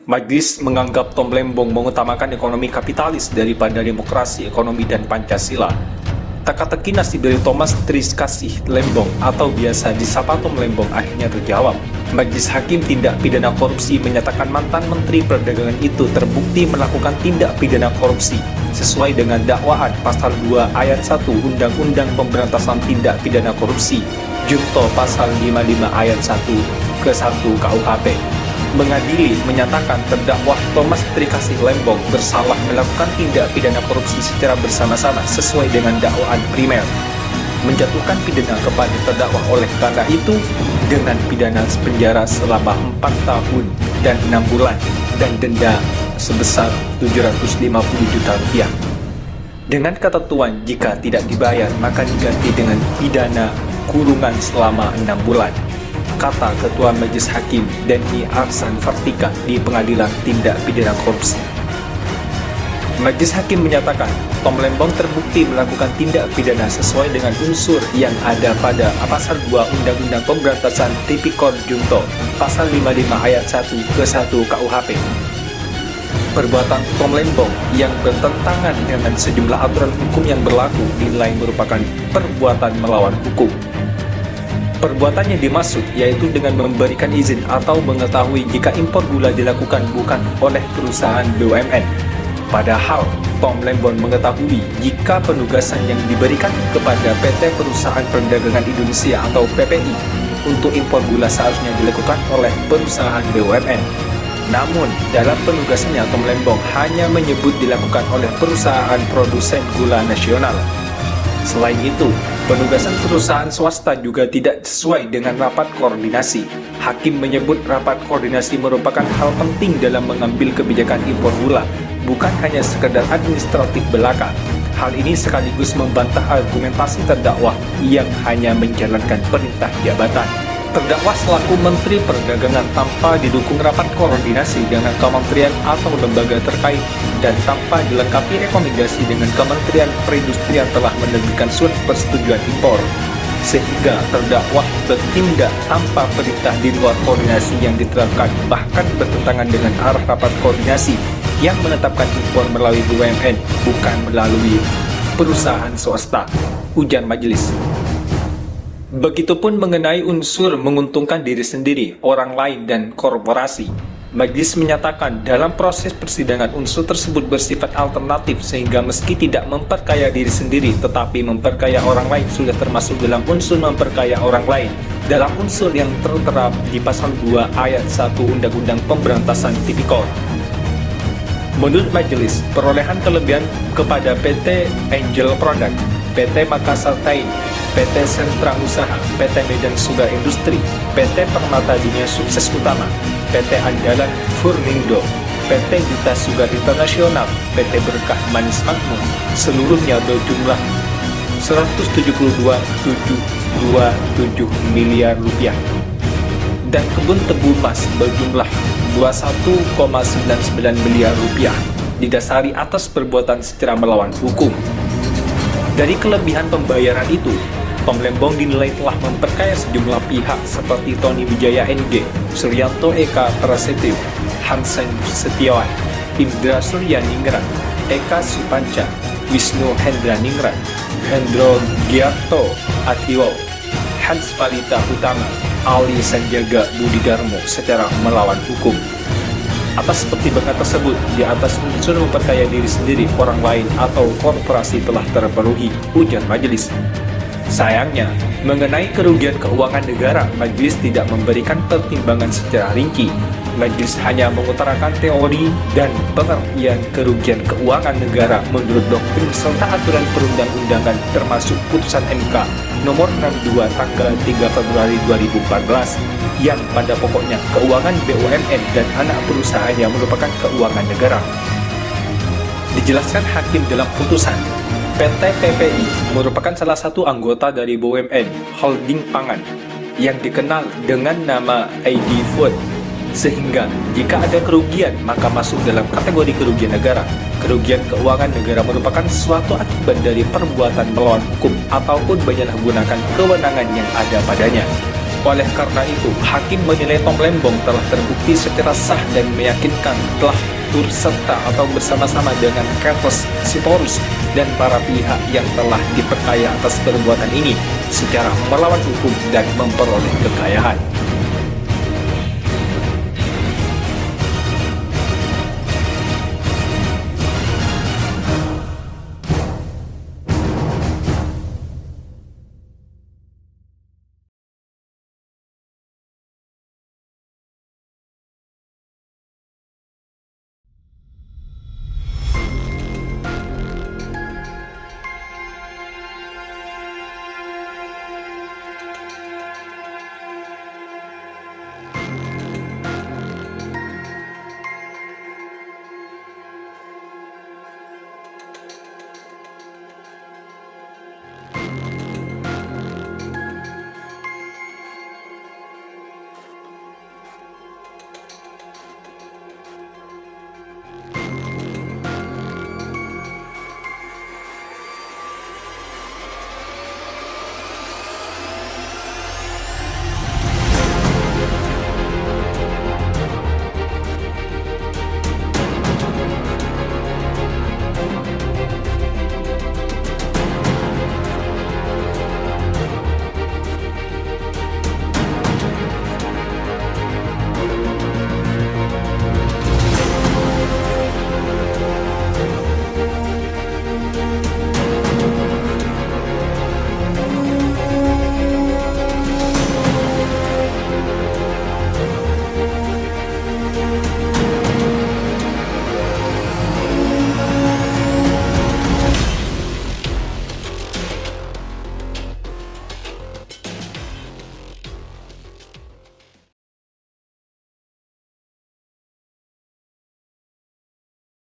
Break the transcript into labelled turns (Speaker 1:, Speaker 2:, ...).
Speaker 1: Majelis menganggap Tom Lembong mengutamakan ekonomi kapitalis daripada demokrasi, ekonomi, dan Pancasila. Teka-teki nasib dari Thomas Triskasih Lembong atau biasa disapa Tom Lembong akhirnya terjawab. Majelis Hakim Tindak Pidana Korupsi menyatakan mantan Menteri Perdagangan itu terbukti melakukan tindak pidana korupsi sesuai dengan dakwaan Pasal 2 Ayat 1 Undang-Undang Pemberantasan Tindak Pidana Korupsi Junto Pasal 55 Ayat 1 ke 1 KUHP. Mengadili menyatakan terdakwa Thomas Trikasih Lembong bersalah melakukan tindak pidana korupsi secara bersama-sama sesuai dengan dakwaan primer, menjatuhkan pidana kepada terdakwa oleh karena itu dengan pidana penjara selama 4 tahun dan 6 bulan dan denda sebesar 750 juta rupiah. Dengan ketentuan jika tidak dibayar maka diganti dengan pidana kurungan selama 6 bulan. Kata Ketua Majelis Hakim Denny Arsan Vertika di Pengadilan Tindak Pidana Korupsi. Majelis Hakim menyatakan Tom Lembong terbukti melakukan tindak pidana sesuai dengan unsur yang ada pada Pasal 2 Undang-Undang Pemberantasan Tipikor Junto Pasal 55 Ayat 1 ke 1 KUHP. Perbuatan Tom Lembong yang bertentangan dengan sejumlah aturan hukum yang berlaku dinilai merupakan perbuatan melawan hukum. Perbuatannya dimaksud yaitu dengan memberikan izin atau mengetahui jika impor gula dilakukan bukan oleh perusahaan BUMN. Padahal Tom Lembong mengetahui jika penugasan yang diberikan kepada PT Perusahaan Perdagangan Indonesia atau PPI untuk impor gula seharusnya dilakukan oleh perusahaan BUMN. Namun dalam penugasannya Tom Lembong hanya menyebut dilakukan oleh perusahaan produsen gula nasional. Selain itu, penugasan perusahaan swasta juga tidak sesuai dengan rapat koordinasi. Hakim menyebut rapat koordinasi merupakan hal penting dalam mengambil kebijakan impor gula, bukan hanya sekedar administratif belaka. Hal ini sekaligus membantah argumentasi terdakwa yang hanya menjalankan perintah jabatan. Terdakwa selaku Menteri Perdagangan tanpa didukung rapat koordinasi dengan kementerian atau lembaga terkait dan tanpa dilengkapi rekomendasi dengan Kementerian Perindustrian telah menerbitkan surat persetujuan impor, sehingga terdakwa bertindak tanpa perintah di luar koordinasi yang diterapkan, bahkan bertentangan dengan arah rapat koordinasi yang menetapkan impor melalui BUMN bukan melalui perusahaan swasta, ujar majelis. Begitupun mengenai unsur menguntungkan diri sendiri, orang lain, dan korporasi. Majelis menyatakan dalam proses persidangan unsur tersebut bersifat alternatif sehingga meski tidak memperkaya diri sendiri tetapi memperkaya orang lain sudah termasuk dalam unsur memperkaya orang lain dalam unsur yang tertera di Pasal 2 Ayat 1 Undang-Undang Pemberantasan Tipikor. Menurut majelis, perolehan kelebihan kepada PT Angel Product, PT Makassar Tain, PT Sentra Usaha, PT Medan Sugar Industri, PT Permata Dunia Sukses Utama, PT Andalan Furnindo, PT Duta Sugar Internasional, PT Berkah Manis Makmur, seluruhnya berjumlah 172,727 miliar rupiah. Dan kebun tebu emas berjumlah 21,99 miliar rupiah, didasari atas perbuatan secara melawan hukum. Dari kelebihan pembayaran itu, Tom Lembong dinilai telah memperkaya sejumlah pihak seperti Tony Wijaya NG, Suryanto Eka Prasetyo, Hansen Setiawan, Indra Suryaningrat, Eka Supanca, Wisnu Hendra Ningrat, Hendro Giarto Atiwo, Hans Valita Utama, Ali Sanjaga Budidarmo secara melawan hukum. Atas pertimbangan tersebut, di atas unsur memperkaya diri sendiri, orang lain, atau korporasi telah terpenuhi, ujar majelis. Sayangnya, mengenai kerugian keuangan negara, majelis tidak memberikan pertimbangan secara rinci. Majelis hanya mengutarakan teori dan pengertian kerugian keuangan negara menurut doktrin serta aturan perundang-undangan termasuk putusan MK nomor 62 tanggal 3 Februari 2014 yang pada pokoknya keuangan BUMN dan anak perusahaannya merupakan keuangan negara. Dijelaskan hakim dalam putusan, PT PPI merupakan salah satu anggota dari BUMN Holding Pangan yang dikenal dengan nama ID Food, sehingga jika ada kerugian maka masuk dalam kategori kerugian negara. Kerugian keuangan negara merupakan suatu akibat dari perbuatan melawan hukum ataupun menyalahgunakan kewenangan yang ada padanya. Oleh karena itu, hakim menilai Tom Lembong telah terbukti secara sah dan meyakinkan telah turut serta atau bersama-sama dengan Carlos Sitorus dan para pihak yang telah diperkaya atas perbuatan ini secara melawan hukum dan memperoleh kekayaan.